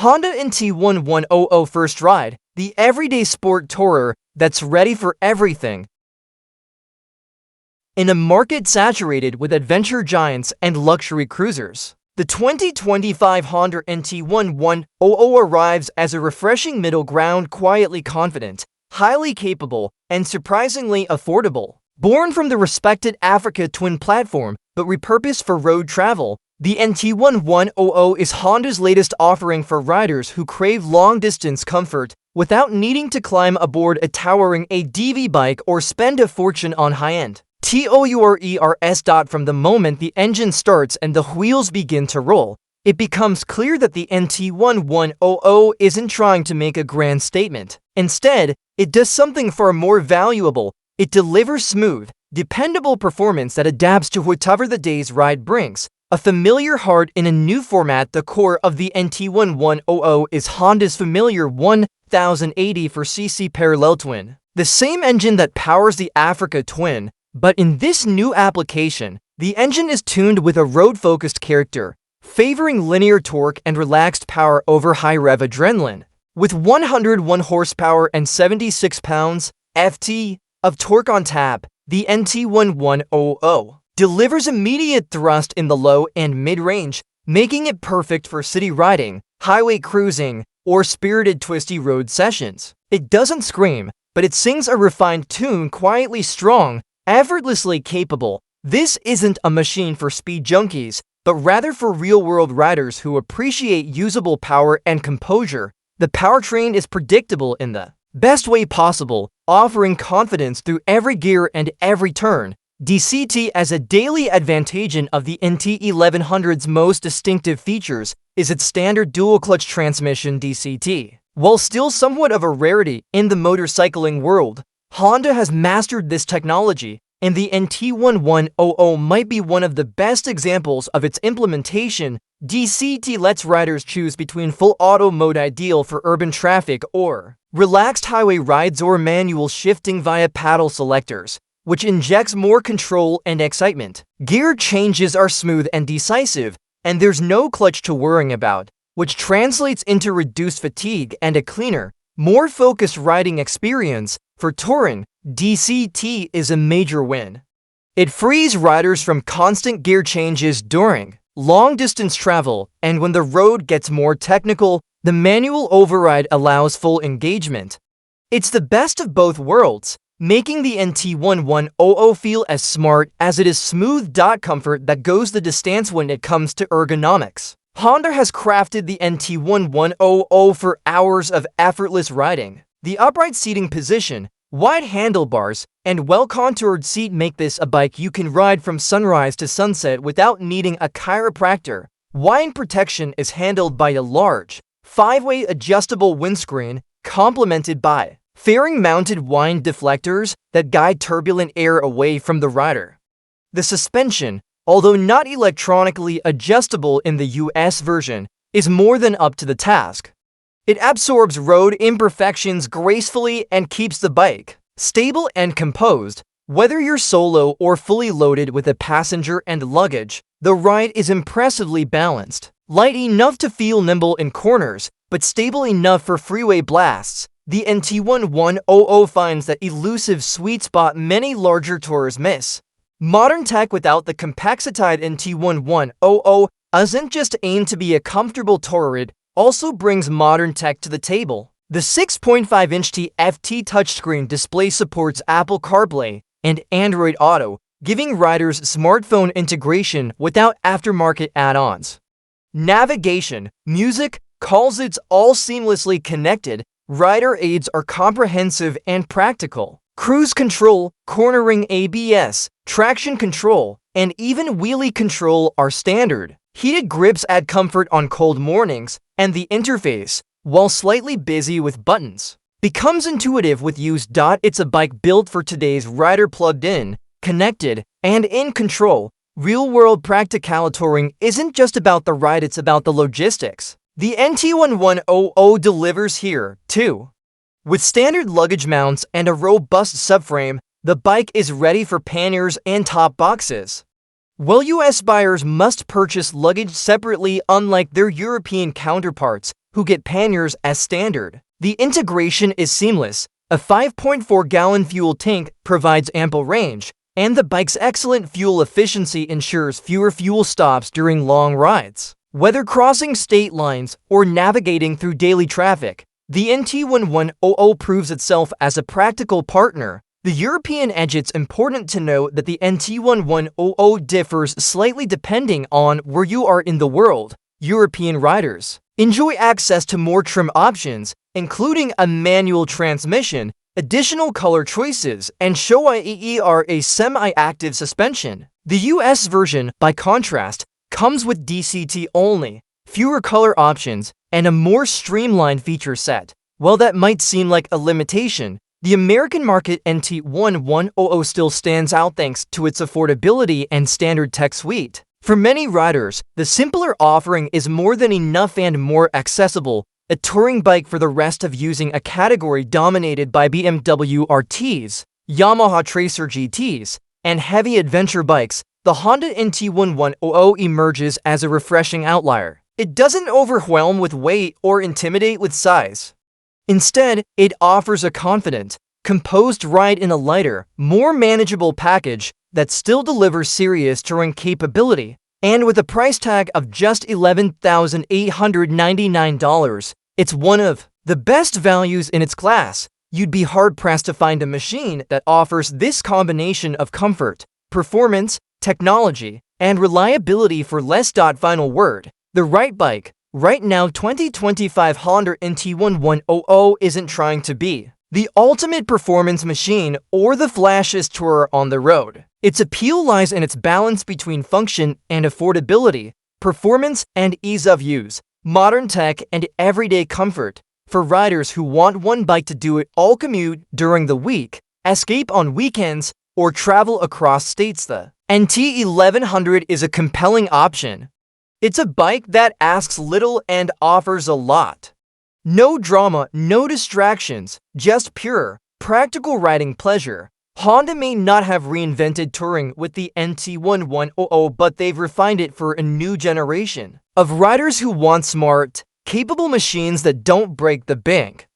Honda NT1100 First Ride, the everyday sport tourer that's ready for everything. In a market saturated with adventure giants and luxury cruisers, the 2025 Honda NT1100 arrives as a refreshing middle ground, quietly confident, highly capable, and surprisingly affordable. Born from the respected Africa twin platform but repurposed for road travel, the NT1100 is Honda's latest offering for riders who crave long-distance comfort without needing to climb aboard a towering ADV bike or spend a fortune on high-end tours. From the moment the engine starts and the wheels begin to roll, it becomes clear that the NT1100 isn't trying to make a grand statement. Instead, it does something far more valuable. It delivers smooth, dependable performance that adapts to whatever the day's ride brings. A familiar heart in a new format. The core of the NT1100 is Honda's familiar 1084cc parallel twin, the same engine that powers the Africa twin. But in this new application, the engine is tuned with a road-focused character, favoring linear torque and relaxed power over high-rev adrenaline. With 101 horsepower and 76 pounds-ft of torque on tap, the NT1100 delivers immediate thrust in the low and mid-range, making it perfect for city riding, highway cruising, or spirited twisty road sessions. It doesn't scream, but it sings a refined tune, quietly strong, effortlessly capable. This isn't a machine for speed junkies, but rather for real-world riders who appreciate usable power and composure. The powertrain is predictable in the best way possible, offering confidence through every gear and every turn. DCT as a daily advantage of the NT1100's most distinctive features is its standard dual-clutch transmission DCT. While still somewhat of a rarity in the motorcycling world, Honda has mastered this technology, and the NT1100 might be one of the best examples of its implementation. DCT lets riders choose between full auto mode, ideal for urban traffic, or relaxed highway rides, or manual shifting via paddle selectors, which injects more control and excitement. Gear changes are smooth and decisive, and there's no clutch to worry about, which translates into reduced fatigue and a cleaner, more focused riding experience. For touring, DCT is a major win. It frees riders from constant gear changes during long-distance travel, and when the road gets more technical, the manual override allows full engagement. It's the best of both worlds, making the NT1100 feel as smart as it is smooth. Comfort that goes the distance when it comes to ergonomics. Honda has crafted the NT1100 for hours of effortless riding. The upright seating position, wide handlebars, and well-contoured seat make this a bike you can ride from sunrise to sunset without needing a chiropractor. Wind protection is handled by a large, 5-way adjustable windscreen, complemented by fairing-mounted wind deflectors that guide turbulent air away from the rider. The suspension, although not electronically adjustable in the US version, is more than up to the task. It absorbs road imperfections gracefully and keeps the bike stable and composed. Whether you're solo or fully loaded with a passenger and luggage, the ride is impressively balanced. Light enough to feel nimble in corners, but stable enough for freeway blasts. The NT1100 finds that elusive sweet spot many larger tourers miss. Modern tech without the complexitide NT1100 doesn't just aim to be a comfortable tourer, it also brings modern tech to the table. The 6.5-inch TFT touchscreen display supports Apple CarPlay and Android Auto, giving riders smartphone integration without aftermarket add-ons. Navigation, music, calls, it's all seamlessly connected. Rider aids are comprehensive and practical. Cruise control, cornering ABS, traction control, and even wheelie control are standard. Heated grips add comfort on cold mornings, and the interface, while slightly busy with buttons, becomes intuitive with use. It's a bike built for today's rider, plugged in, connected, and in control. Real-world practical touring isn't just about the ride, it's about the logistics. The NT1100 delivers here, too. With standard luggage mounts and a robust subframe, the bike is ready for panniers and top boxes. While US buyers must purchase luggage separately, unlike their European counterparts, who get panniers as standard. The integration is seamless. A 5.4-gallon fuel tank provides ample range, and the bike's excellent fuel efficiency ensures fewer fuel stops during long rides. Whether crossing state lines or navigating through daily traffic, the NT1100 proves itself as a practical partner. The European edge. It's important to note that the NT1100 differs slightly depending on where you are in the world. European riders enjoy access to more trim options, including a manual transmission, additional color choices, and a semi-active suspension. The US version, by contrast, comes with DCT only, fewer color options, and a more streamlined feature set. While that might seem like a limitation, the American market NT1100 still stands out thanks to its affordability and standard tech suite. For many riders, the simpler offering is more than enough and more accessible. A touring bike for the rest of using a category dominated by BMW RTs, Yamaha Tracer GTs, and heavy adventure bikes, the Honda NT1100 emerges as a refreshing outlier. It doesn't overwhelm with weight or intimidate with size. Instead, it offers a confident, composed ride in a lighter, more manageable package that still delivers serious touring capability. And with a price tag of just $11,899, it's one of the best values in its class. You'd be hard-pressed to find a machine that offers this combination of comfort, performance, technology, and reliability for less. Final word. The right bike. Right now, 2025 Honda NT1100 isn't trying to be the ultimate performance machine or the flashiest tourer on the road. Its appeal lies in its balance between function and affordability, performance and ease of use, modern tech and everyday comfort. For riders who want one bike to do it all, commute during the week, escape on weekends, or travel across states, the NT1100 is a compelling option. It's a bike that asks little and offers a lot. No drama, no distractions, just pure, practical riding pleasure. Honda may not have reinvented touring with the NT1100, but they've refined it for a new generation of riders who want smart, capable machines that don't break the bank.